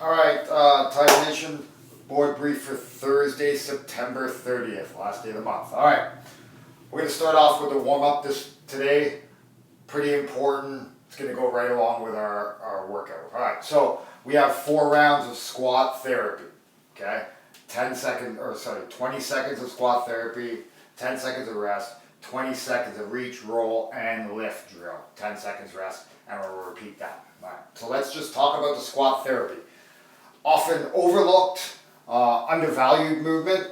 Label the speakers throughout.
Speaker 1: All right, Tiger Nation board brief for Thursday, September 30th, last day of the month. All right, we're going to start off with a warm-up today. Pretty important. It's going to go right along with our workout. All right, so we have 4 rounds of squat therapy, okay? 20 seconds of squat therapy, 10 seconds of rest, 20 seconds of reach, roll, and lift drill. 10 seconds rest, and we'll repeat that. All right, so let's just talk about the squat therapy. Often overlooked, undervalued movement.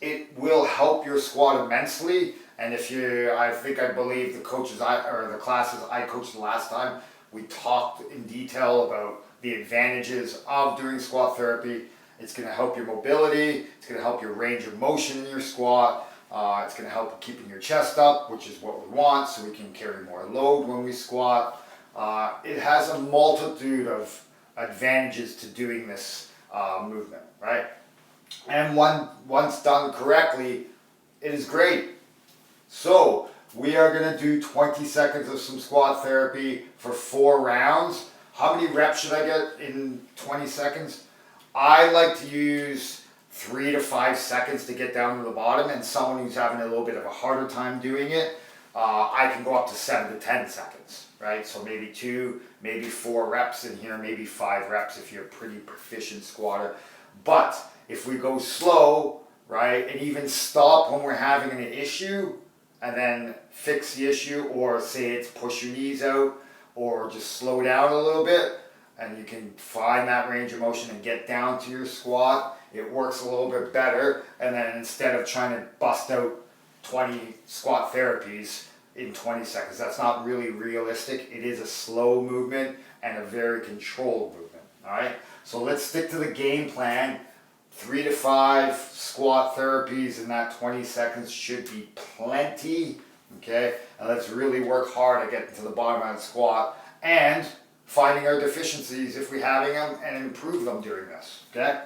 Speaker 1: It will help your squat immensely. And if you, I believe the classes I coached the last time, we talked in detail about the advantages of doing squat therapy. It's going to help your mobility. It's going to help your range of motion in your squat. It's going to help keeping your chest up, which is what we want, so we can carry more load when we squat. It has a multitude of advantages to doing this movement, right? And once done correctly, it is great. So we are going to do 20 seconds of some squat therapy for 4 rounds. How many reps should I get in 20 seconds? I like to use 3 to 5 seconds to get down to the bottom, and someone who's having a little bit of a harder time doing it, I can go up to 7 to 10 seconds, right? So maybe 2, maybe 4 reps in here, maybe 5 reps if you're a pretty proficient squatter. But if we go slow, right, and even stop when we're having an issue, and then fix the issue, or say it's push your knees out, or just slow down a little bit, and you can find that range of motion and get down to your squat, it works a little bit better. And then instead of trying to bust out 20 squat therapies in 20 seconds, that's not really realistic. It is a slow movement and a very controlled movement. All right, so let's stick to the game plan. 3 to 5 squat therapies in that 20 seconds should be plenty, okay? And let's really work hard at getting to the bottom of the squat and finding our deficiencies if we're having them and improve them during this, okay?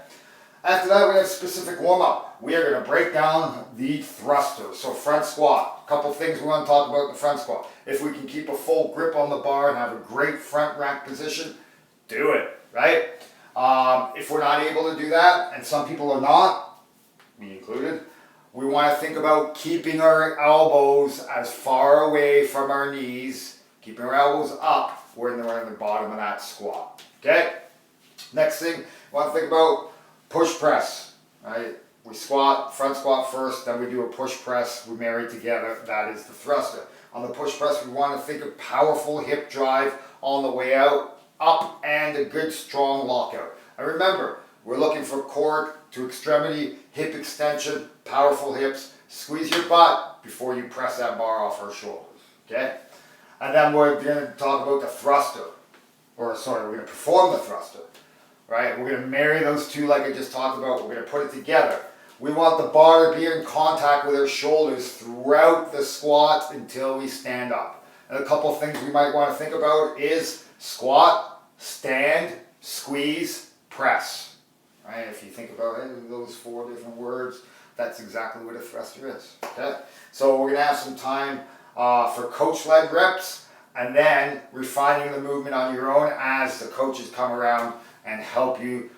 Speaker 1: After that, we have specific warm-up. We are going to break down the thruster. So front squat, a couple things we want to talk about in the front squat. If we can keep a full grip on the bar and have a great front rack position, do it, right? If we're not able to do that, and some people are not, me included, we want to think about keeping our elbows as far away from our knees, keeping our elbows up when they're in the bottom of that squat. Okay? Next thing, we want to think about push press. Right? We squat, front squat first, then we do a push press. We marry together. That is the thruster. On the push press, we want to think of powerful hip drive on the way out, up, and a good strong lockout. And remember, we're looking for core to extremity, hip extension, powerful hips. Squeeze your butt before you press that bar off our shoulders. Okay? And then we're going to talk about the thruster. We're going to perform the thruster. Right? We're going to marry those two like I just talked about. We're going to put it together. We want the bar to be in contact with our shoulders throughout the squat until we stand up. And a couple things we might want to think about is squat, stand, squeeze, press. Right? If you think about it, those 4 different words, that's exactly what a thruster is. Okay? So we're going to have some time for coach-led reps, and then refining the movement on your own as the coaches come around and help you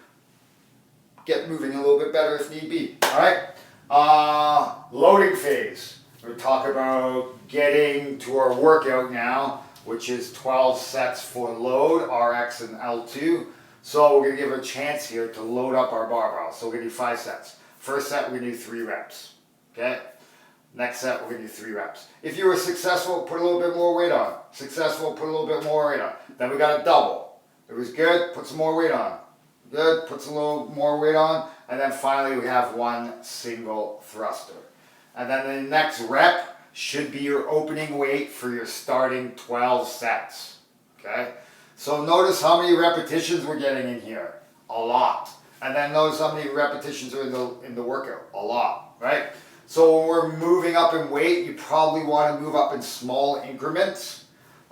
Speaker 1: get moving a little bit better if need be. All right? Loading phase. We're talking about getting to our workout now, which is 12 sets for load, RX and L2. So we're going to give a chance here to load up our barbell. So we're going to do 5 sets. First set, we're going to do 3 reps. Okay? Next set, we're going to do 3 reps. If you were successful, put a little bit more weight on. Successful, put a little bit more weight on. Then we got a double. It was good, put some more weight on. Good, put some little more weight on. And then finally, we have 1 single thruster. And then the next rep should be your opening weight for your starting 12 sets. Okay? So notice how many repetitions we're getting in here. A lot. And then notice how many repetitions are in the workout. A lot, right? So when we're moving up in weight, you probably want to move up in small increments.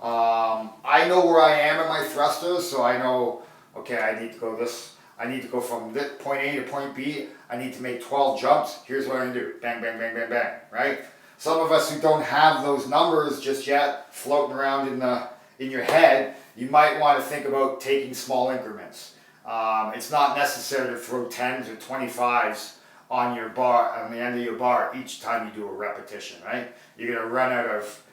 Speaker 1: I know where I am in my thrusters, so I know, okay, I need to go from this point A to point B. I need to make 12 jumps. Here's what I'm going to do. Bang, bang, bang, bang, bang, right? Some of us who don't have those numbers just yet floating around in your head, you might want to think about taking small increments. It's not necessary to throw 10s or 25s on your bar, on the end of your bar each time you do a repetition, right? You're gonna run out of,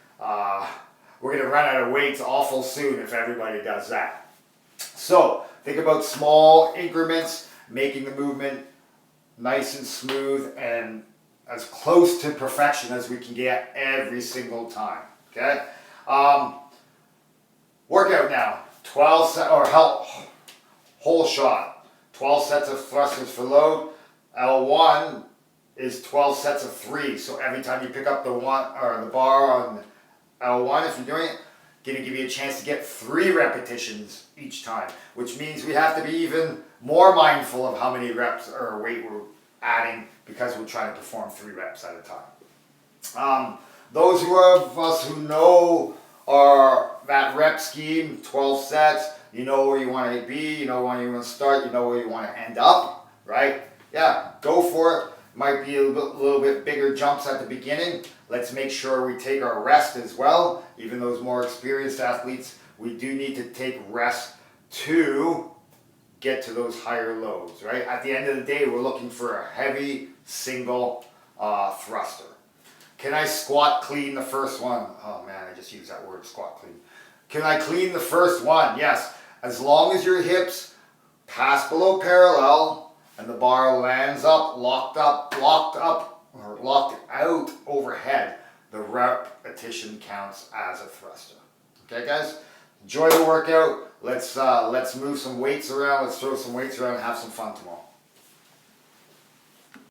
Speaker 1: we're gonna run out of weights awful soon if everybody does that. So think about small increments, making the movement nice and smooth and as close to perfection as we can get every single time. Okay. Workout now. 12 set or whole shot. 12 sets of thrusters for load. L1 is 12 sets of 3. So every time you pick up the bar on L1, if you're doing it, going to give you a chance to get 3 repetitions each time, which means we have to be even more mindful of how many reps or weight we're adding because we're trying to perform 3 reps at a time. Those of us who know that rep scheme, 12 sets, you know where you want to be, you know where you want to start, you know where you want to end up, right? Yeah, go for it. Might be a little bit bigger jumps at the beginning. Let's make sure we take our rest as well. Even those more experienced athletes, we do need to take rest to get to those higher loads, right? At the end of the day, we're looking for a heavy single thruster. Can I squat clean the first one? Oh man, I just used that word, squat clean. Can I clean the first one? Yes. As long as your hips pass below parallel and the bar lands up, locked out overhead, the repetition counts as a thruster. Okay, guys? Enjoy the workout. Let's move some weights around. Let's throw some weights around and have some fun tomorrow.